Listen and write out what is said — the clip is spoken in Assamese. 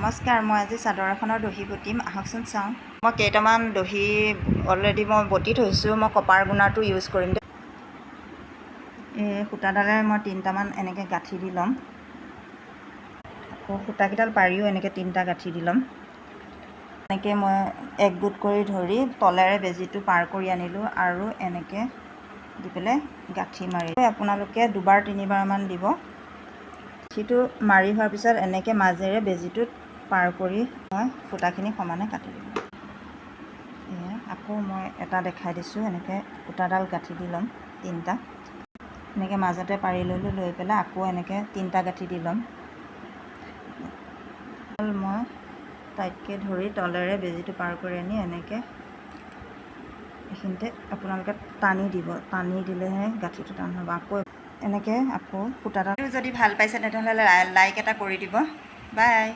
নমস্কাৰ, মই আজি চাদৰ এখনৰ দহি বটিম, আহকচোন চাওঁ। মই কেইটামান দহি অলৰেডি মই বটি থৈছোঁ। মই কপাৰ গুণাৰটো ইউজ কৰিম। এই সূতাডালেৰে মই 3টামান এনেকৈ গাঁঠি দি ল'ম। আকৌ সূতাকেইডাল পাৰিও এনেকৈ 3টা গাঁঠি দি ল'ম। এনেকৈ মই একগোট কৰি ধৰি তলেৰে বেজীটো পাৰ কৰি আনিলোঁ আৰু এনেকৈ দি পেলাই গাঁঠি মাৰি আপোনালোকে 2-3বাৰমান দিব। গাঁঠিটো মাৰি হোৱাৰ পিছত এনেকৈ মাজেৰে বেজীটোত পাৰ কৰি মই সূতাখিনি সমানে কাটি দিম। আকৌ মই এটা দেখাই দিছোঁ। এনেকৈ সূতাডাল গাঁঠি দি ল'ম 3টা। এনেকৈ মাজতে পাৰি ল'লোঁ, লৈ পেলাই আকৌ এনেকৈ 3টা গাঁঠি দি ল'ম। মই টাইটকৈ ধৰি তলেৰে বেজীটো পাৰ কৰি আনি এনেকৈ এইখিনিতে আপোনালোকে টানি দিব। টানি দিলেহে গাঁঠিটো টান হ'ব। আকৌ এনেকৈ আকৌ সূতাডাল যদি ভাল পাইছে তেনেহ'লে লাইক এটা কৰি দিব। বাই।